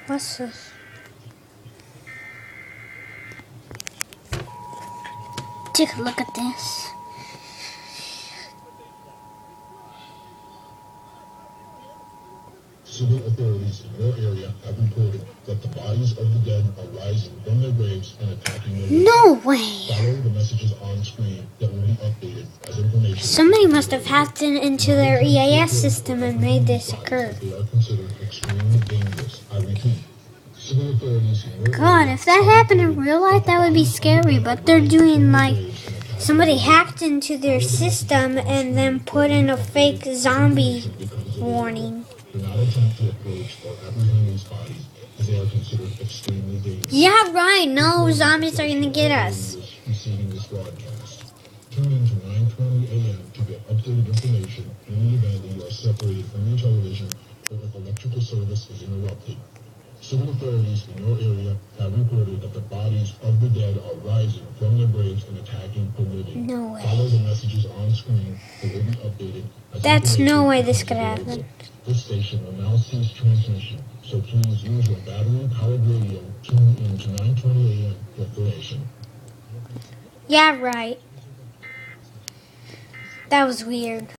What's this? Take a look at this. Civil authorities in your area have reported that the bodies of the dead are rising from their graves and attacking their victims. No way! Follow the messages on screen that will be updated as information. Somebody must have hacked into their EAS system and made this occur. They are considered extremely dangerous. I repeat. Civil authorities in your God, area if that happened in real life, that would be scary. But they're doing like somebody hacked into their system and then put in a fake zombie warning. do not attempt to approach or apprehend these bodies as they are considered extremely dangerous. Yeah, right. No zombies are gonna get us. Receiving this broadcast. Tune in to 9:20 a.m. to get updated information in the event that you are separated from your television or if electrical service is interrupted. Civil authorities in your area have reported that the bodies of the dead are rising from their graves and attacking the living. No way. Follow the messages on screen that will be updated. That's no way this could happen. This station will now cease transmission, so please use your battery-powered radio. Tune in to 9:20 a.m. for information. Yeah, right. That was weird.